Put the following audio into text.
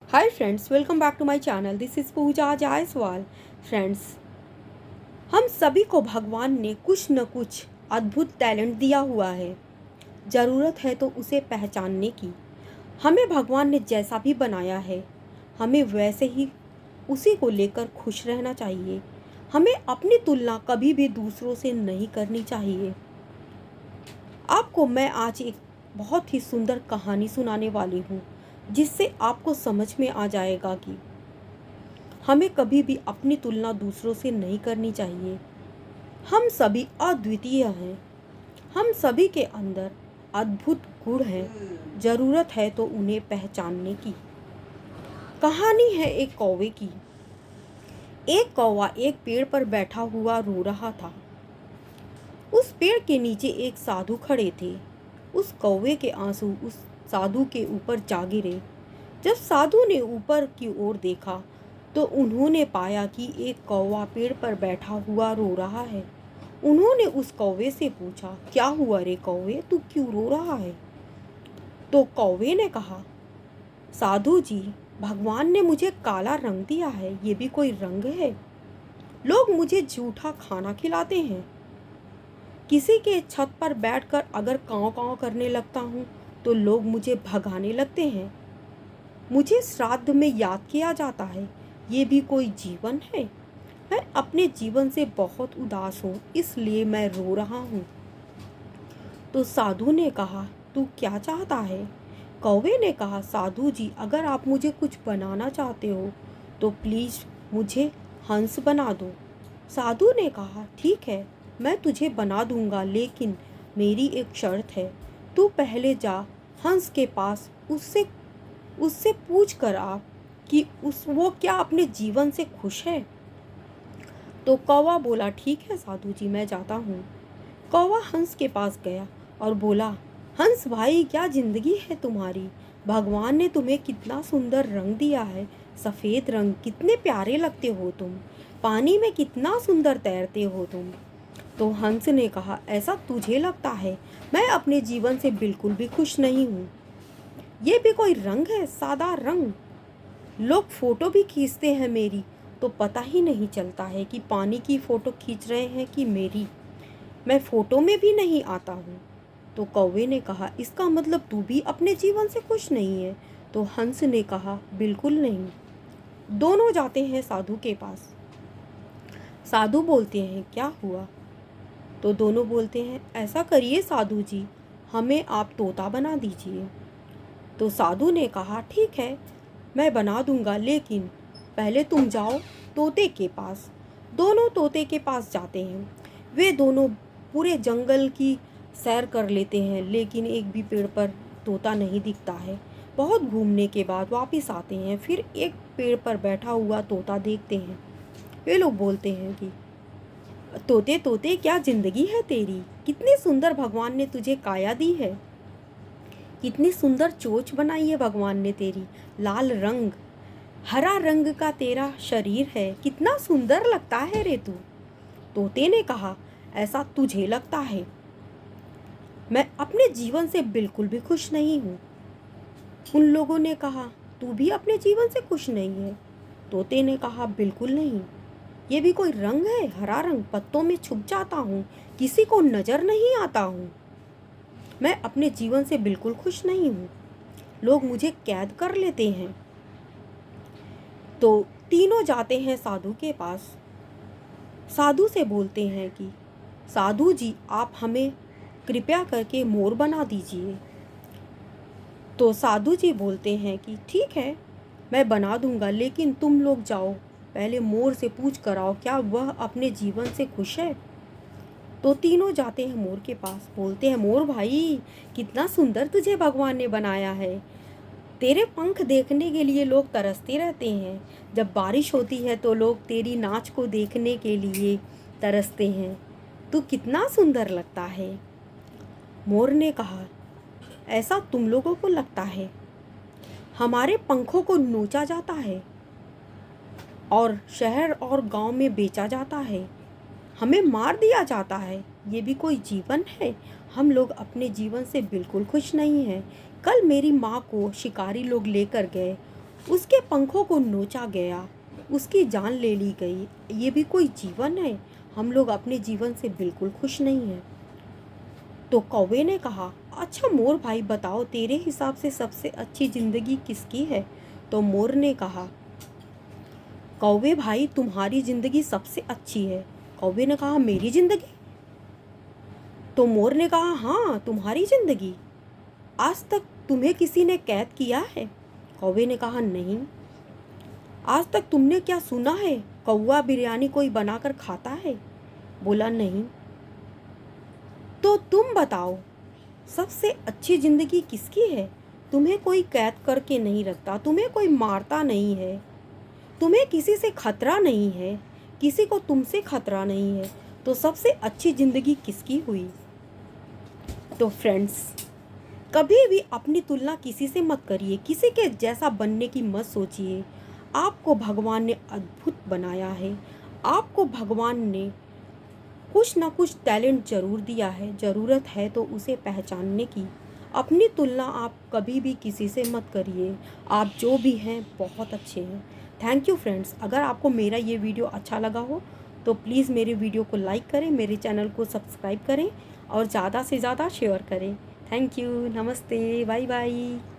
Hi friends, welcome back to my channel. This is Pooja Jaiswal. Friends, हम सभी को भगवान ने कुछ न कुछ अद्भुत टैलेंट दिया हुआ है। ज़रूरत है तो उसे पहचानने की। हमें भगवान ने जैसा भी बनाया है, हमें वैसे ही उसी को लेकर खुश रहना चाहिए। हमें अपनी तुलना कभी भी दूसरों से नहीं करनी चाहिए। आपको मैं आज एक बहुत ही सुंदर कहानी सुनाने वाली हूँ, जिससे आपको समझ में आ जाएगा कि हमें कभी भी अपनी तुलना दूसरों से नहीं करनी चाहिए। हम सभी अद्वितीय हैं। हम सभी के अंदर अद्भुत गुण हैं। ज़रूरत है तो उन्हें पहचानने की। कहानी है एक कौवे की। एक कौवा एक पेड़ पर बैठा हुआ रो रहा था। उस पेड़ के नीचे एक साधु खड़े थे। उस कौवे के आंसू उस साधु के ऊपर जा गिरे। जब साधु ने ऊपर की ओर देखा तो उन्होंने पाया कि एक कौवा पेड़ पर बैठा हुआ रो रहा है। उन्होंने उस कौवे से पूछा, क्या हुआ रे कौवे, तू क्यों रो रहा है? तो कौवे ने कहा, साधु जी, भगवान ने मुझे काला रंग दिया है, ये भी कोई रंग है? लोग मुझे झूठा खाना खिलाते हैं। किसी के छत पर बैठकर अगर काँव काँव करने लगता हूँ तो लोग मुझे भगाने लगते हैं। मुझे श्राद्ध में याद किया जाता है, ये भी कोई जीवन है? मैं अपने जीवन से बहुत उदास हूँ, इसलिए मैं रो रहा हूँ। तो साधु ने कहा, तू क्या चाहता है? कौवे ने कहा, साधु जी, अगर आप मुझे कुछ बनाना चाहते हो तो प्लीज़ मुझे हंस बना दो। साधु ने कहा, ठीक है, मैं तुझे बना दूंगा, लेकिन मेरी एक शर्त है। तू पहले जा हंस के पास, उससे उससे पूछ कर आ कि वो क्या अपने जीवन से खुश है। तो कौवा बोला, ठीक है साधु जी, मैं जाता हूँ। कौवा हंस के पास गया और बोला, हंस भाई, क्या जिंदगी है तुम्हारी। भगवान ने तुम्हें कितना सुंदर रंग दिया है। सफ़ेद रंग, कितने प्यारे लगते हो तुम। पानी में कितना सुंदर तैरते हो तुम। तो हंस ने कहा, ऐसा तुझे लगता है? मैं अपने जीवन से बिल्कुल भी खुश नहीं हूँ। ये भी कोई रंग है? सादा रंग। लोग फोटो भी खींचते हैं मेरी, तो पता ही नहीं चलता है कि पानी की फ़ोटो खींच रहे हैं कि मेरी। मैं फ़ोटो में भी नहीं आता हूँ। तो कौवे ने कहा, इसका मतलब तू भी अपने जीवन से खुश नहीं है? तो हंस ने कहा, बिल्कुल नहीं। दोनों जाते हैं साधु के पास। साधु बोलते हैं, क्या हुआ? तो दोनों बोलते हैं, ऐसा करिए साधु जी, हमें आप तोता बना दीजिए। तो साधु ने कहा, ठीक है, मैं बना दूंगा, लेकिन पहले तुम जाओ तोते के पास। दोनों तोते के पास जाते हैं। वे दोनों पूरे जंगल की सैर कर लेते हैं, लेकिन एक भी पेड़ पर तोता नहीं दिखता है। बहुत घूमने के बाद वापस आते हैं, फिर एक पेड़ पर बैठा हुआ तोता देखते हैं। वे लोग बोलते हैं कि तोते तोते, क्या जिंदगी है तेरी। कितनी सुंदर भगवान ने तुझे काया दी है। कितनी सुंदर चोंच बनाई है भगवान ने तेरी। लाल रंग, हरा रंग का तेरा शरीर है, कितना सुंदर लगता है रे तू। तोते ने कहा, ऐसा तुझे लगता है? मैं अपने जीवन से बिल्कुल भी खुश नहीं हूँ। उन लोगों ने कहा, तू भी अपने जीवन से खुश नहीं है? तोते ने कहा, बिल्कुल नहीं। ये भी कोई रंग है? हरा रंग, पत्तों में छुप जाता हूँ, किसी को नजर नहीं आता हूँ। मैं अपने जीवन से बिल्कुल खुश नहीं हूँ। लोग मुझे कैद कर लेते हैं। तो तीनों जाते हैं साधु के पास। साधु से बोलते हैं कि साधु जी, आप हमें कृपया करके मोर बना दीजिए। तो साधु जी बोलते हैं कि ठीक है, मैं बना दूंगा, लेकिन तुम लोग जाओ पहले मोर से पूछ कर आओ, क्या वह अपने जीवन से खुश है। तो तीनों जाते हैं मोर के पास। बोलते हैं, मोर भाई, कितना सुंदर तुझे भगवान ने बनाया है। तेरे पंख देखने के लिए लोग तरसते रहते हैं। जब बारिश होती है तो लोग तेरी नाच को देखने के लिए तरसते हैं। तू कितना सुंदर लगता है। मोर ने कहा, ऐसा तुम लोगों को लगता है? हमारे पंखों को नोचा जाता है और शहर और गांव में बेचा जाता है। हमें मार दिया जाता है, ये भी कोई जीवन है? हम लोग अपने जीवन से बिल्कुल खुश नहीं हैं। कल मेरी माँ को शिकारी लोग लेकर गए उसके पंखों को नोचा गया, उसकी जान ले ली गई। ये भी कोई जीवन है? हम लोग अपने जीवन से बिल्कुल खुश नहीं हैं। तो कौवे ने कहा, अच्छा मोर भाई बताओ, तेरे हिसाब से सबसे अच्छी ज़िंदगी किसकी है? तो मोर ने कहा, कौवे भाई तुम्हारी ज़िंदगी सबसे अच्छी है। कौवे ने कहा, मेरी ज़िंदगी? तो मोर ने कहा, हाँ तुम्हारी ज़िंदगी। आज तक तुम्हें किसी ने कैद किया है? कौवे ने कहा, नहीं। आज तक तुमने क्या सुना है, कौवा बिरयानी कोई बनाकर खाता है? बोला, नहीं। तो तुम बताओ, सबसे अच्छी ज़िंदगी किसकी है? तुम्हें कोई कैद करके नहीं रखता, तुम्हें कोई मारता नहीं है, तुम्हें किसी से खतरा नहीं है, किसी को तुमसे खतरा नहीं है। तो सबसे अच्छी ज़िंदगी किसकी हुई? तो फ्रेंड्स, कभी भी अपनी तुलना किसी से मत करिए, किसी के जैसा बनने की मत सोचिए। आपको भगवान ने अद्भुत बनाया है, आपको भगवान ने कुछ ना कुछ टैलेंट ज़रूर दिया है, ज़रूरत है तो उसे पहचानने की। अपनी तुलना आप कभी भी किसी से मत करिए, आप जो भी हैं बहुत अच्छे हैं। Thank you friends. अगर आपको मेरा ये वीडियो अच्छा लगा हो तो प्लीज़ मेरे वीडियो को लाइक करें, मेरे चैनल को सब्सक्राइब करें और ज़्यादा से ज़्यादा शेयर करें। थैंक यू, नमस्ते, बाय बाय।